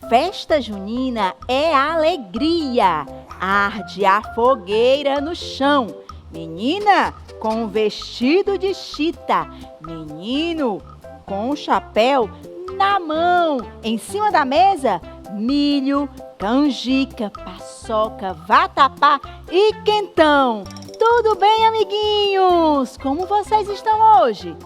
Festa junina é alegria, arde a fogueira no chão. Menina com vestido de chita, menino com chapéu na mão. Em cima da mesa, milho, canjica, paçoca, vatapá e quentão. Tudo bem, amiguinhos? Como vocês estão hoje?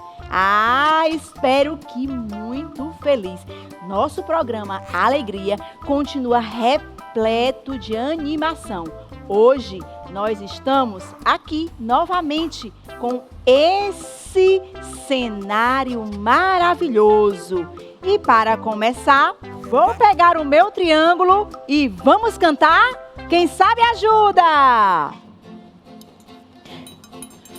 Espero que muito feliz. Nosso programa Alegria continua repleto de animação. Hoje nós estamos aqui novamente com esse cenário maravilhoso. E para começar, vou pegar o meu triângulo e vamos cantar? Quem sabe ajuda!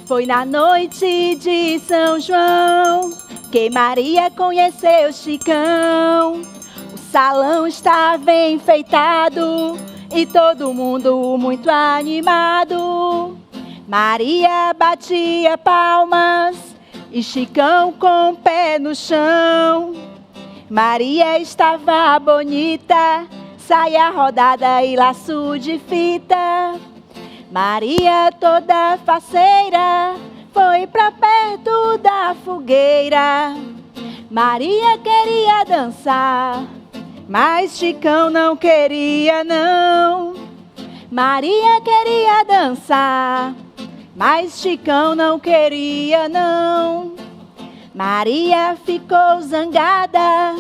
Foi na noite de São João que Maria conheceu Chicão. O salão estava enfeitado e todo mundo muito animado. Maria batia palmas e Chicão com o pé no chão. Maria estava bonita, saia rodada e laço de fita. Maria toda faceira foi pra perto da fogueira. Maria queria dançar, mas Chicão não queria não. Maria queria dançar, mas Chicão não queria não. Maria ficou zangada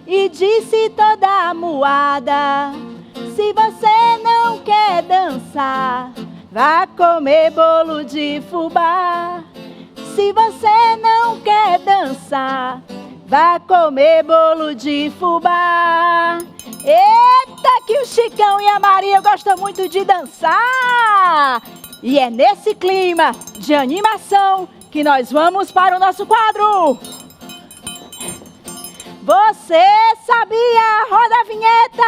e disse toda amuada: se você não quer dançar, vá comer bolo de fubá. Se você não quer dançar, vá comer bolo de fubá. Eita, que o Chicão e a Maria gostam muito de dançar! E é nesse clima de animação que nós vamos para o nosso quadro. Você sabia? Roda a vinheta!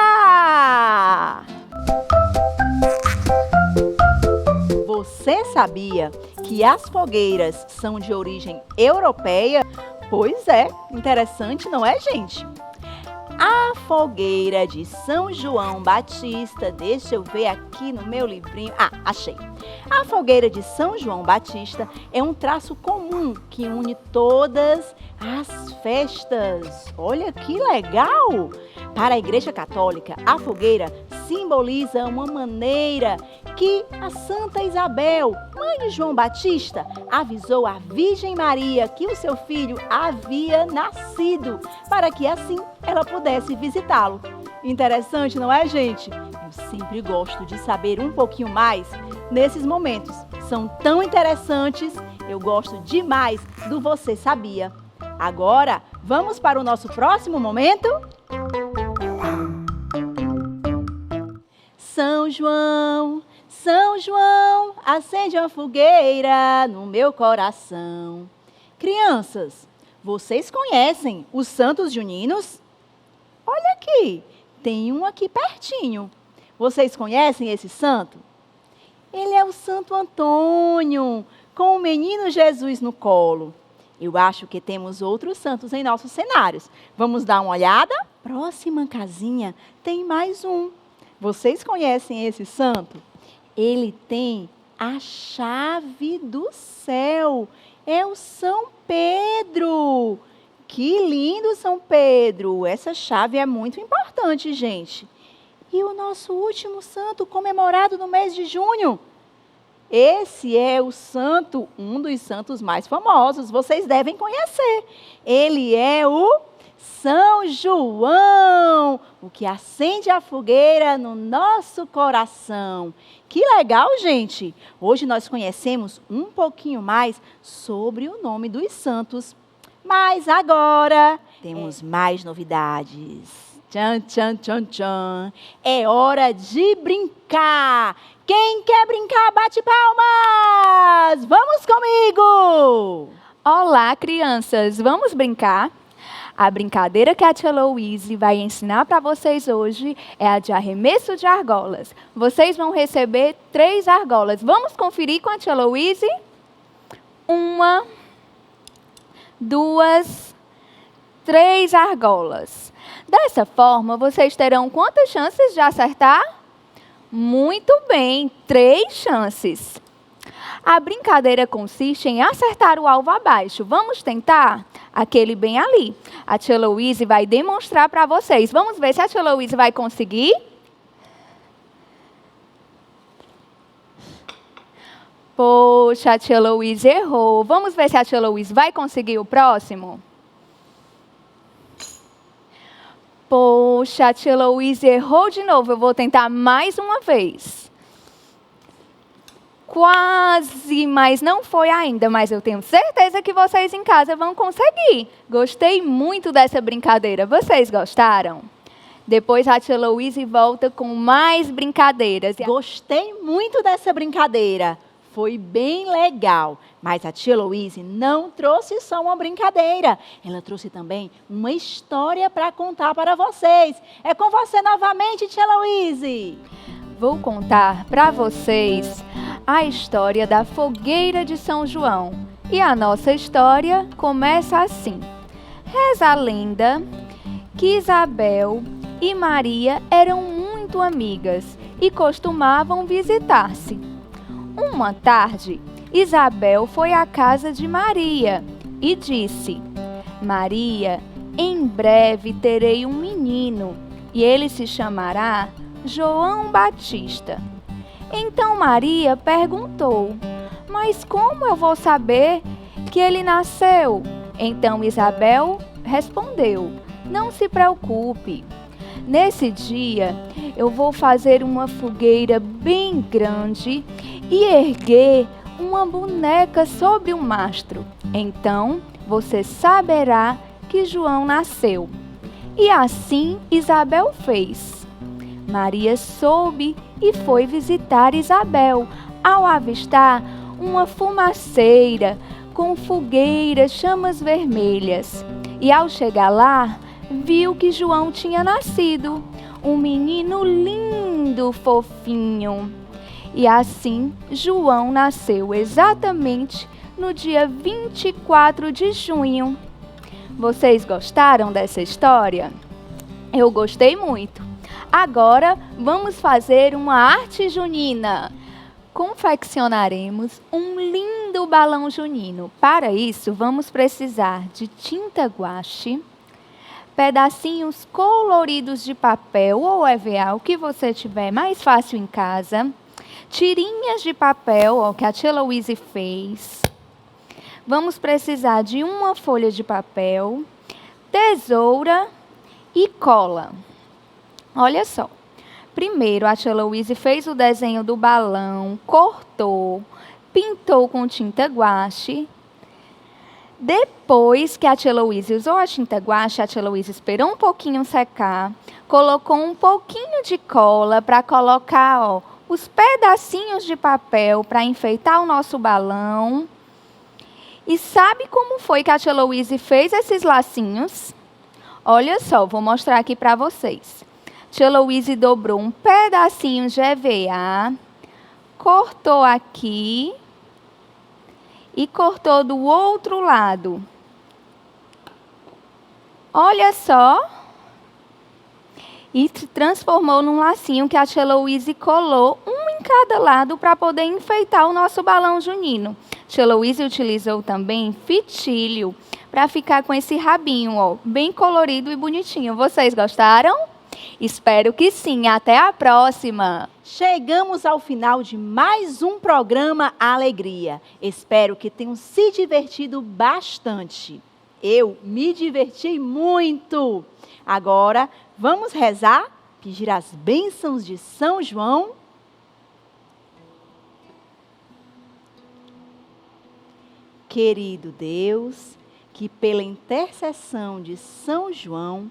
Você sabia que as fogueiras são de origem europeia? Pois é, interessante, não é, gente? A fogueira de São João Batista, deixa eu ver aqui no meu livrinho. Achei. A fogueira de São João Batista é um traço comum que une todas as festas. Olha que legal! Para a Igreja Católica, a fogueira simboliza uma maneira que a Santa Isabel, mãe de João Batista, avisou a Virgem Maria que o seu filho havia nascido, para que assim ela pudesse visitá-lo. Interessante, não é, gente? Eu sempre gosto de saber um pouquinho mais nesses momentos. São tão interessantes, eu gosto demais do Você Sabia. Agora, vamos para o nosso próximo momento? São João, São João, acende uma fogueira no meu coração. Crianças, vocês conhecem os santos juninos? Olha aqui, tem um aqui pertinho. Vocês conhecem esse santo? Ele é o Santo Antônio, com o menino Jesus no colo. Eu acho que temos outros santos em nossos cenários. Vamos dar uma olhada? Próxima casinha tem mais um. Vocês conhecem esse santo? Ele tem a chave do céu. É o São Pedro. Que lindo, São Pedro! Essa chave é muito importante, gente. E o nosso último santo, comemorado no mês de junho? Esse é o santo, um dos santos mais famosos. Vocês devem conhecer. Ele é o São João, o que acende a fogueira no nosso coração. Que legal, gente! Hoje nós conhecemos um pouquinho mais sobre o nome dos santos. Mas agora temos mais novidades. Tchan, tchan, tchan, tchan. É hora de brincar. Quem quer brincar, bate palmas! Vamos comigo! Olá, crianças! Vamos brincar? A brincadeira que a tia Louise vai ensinar para vocês hoje é a de arremesso de argolas. Vocês vão receber 3 argolas. Vamos conferir com a tia Louise? 1, 2, 3 argolas. Dessa forma, vocês terão quantas chances de acertar? Muito bem, 3 chances. A brincadeira consiste em acertar o alvo abaixo. Vamos tentar? Aquele bem ali. A tia Heloísa vai demonstrar para vocês. Vamos ver se a tia Heloísa vai conseguir? Poxa, a tia Heloísa errou. Vamos ver se a tia Heloísa vai conseguir o próximo? Poxa, a tia Heloísa errou de novo. Eu vou tentar mais uma vez. Quase, mas não foi ainda. Mas eu tenho certeza que vocês em casa vão conseguir. Gostei muito dessa brincadeira. Vocês gostaram? Depois a tia Heloísa volta com mais brincadeiras. Gostei muito dessa brincadeira. Foi bem legal. Mas a tia Heloísa não trouxe só uma brincadeira. Ela trouxe também uma história para contar para vocês. É com você novamente, tia Heloísa. Vou contar para vocês a história da fogueira de São João. E a nossa história começa assim. Reza a lenda que Isabel e Maria eram muito amigas e costumavam visitar-se. Uma tarde, Isabel foi à casa de Maria e disse: Maria, em breve terei um menino e ele se chamará João Batista. Então Maria perguntou: mas como eu vou saber que ele nasceu? Então Isabel respondeu: não se preocupe. Nesse dia, eu vou fazer uma fogueira bem grande e erguer uma boneca sobre o mastro. Então, você saberá que João nasceu. E assim Isabel fez. Maria soube e foi visitar Isabel, ao avistar uma fumaceira com fogueiras, chamas vermelhas. E ao chegar lá, viu que João tinha nascido, um menino lindo, fofinho. E assim, João nasceu exatamente no dia 24 de junho. Vocês gostaram dessa história? Eu gostei muito. Agora, vamos fazer uma arte junina. Confeccionaremos um lindo balão junino. Para isso, vamos precisar de tinta guache, pedacinhos coloridos de papel ou EVA, o que você tiver mais fácil em casa, tirinhas de papel, ó, que a tia Heloísa fez. Vamos precisar de uma folha de papel, tesoura e cola. Olha só. Primeiro, a tia Heloísa fez o desenho do balão, cortou, pintou com tinta guache. Depois que a tia Heloísa usou a tinta guache, a tia Heloísa esperou um pouquinho secar, colocou um pouquinho de cola para colocar, ó, os pedacinhos de papel para enfeitar o nosso balão. E sabe como foi que a tia Heloísa fez esses lacinhos? Olha só, vou mostrar aqui para vocês. Tia Heloísa dobrou um pedacinho de EVA, cortou aqui e cortou do outro lado. Olha só. E se transformou num lacinho que a tia Heloísa colou um em cada lado para poder enfeitar o nosso balão junino. Tia Heloísa utilizou também fitilho para ficar com esse rabinho, ó, bem colorido e bonitinho. Vocês gostaram? Espero que sim. Até a próxima! Chegamos ao final de mais um programa Alegria. Espero que tenham se divertido bastante. Eu me diverti muito. Agora, vamos rezar, pedir as bênçãos de São João. Querido Deus, que pela intercessão de São João,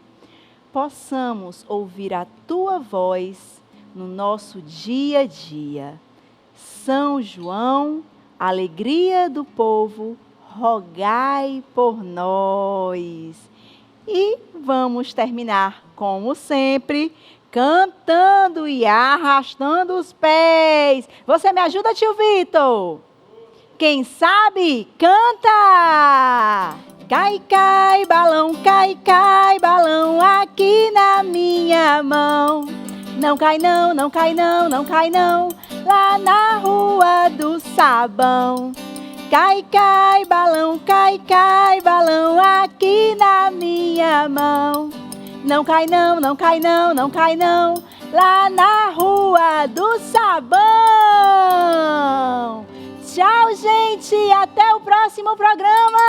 possamos ouvir a Tua voz no nosso dia a dia. São João, alegria do povo, rogai por nós. E vamos terminar, como sempre, cantando e arrastando os pés. Você me ajuda, tio Vitor? Quem sabe, canta! cai, balão aqui na minha mão. Não cai não, não cai não, não cai não, lá na rua do sabão. Cai, balão aqui na minha mão. Não cai não, não cai não, não cai não, lá na rua do sabão. Tchau, gente, até o próximo programa!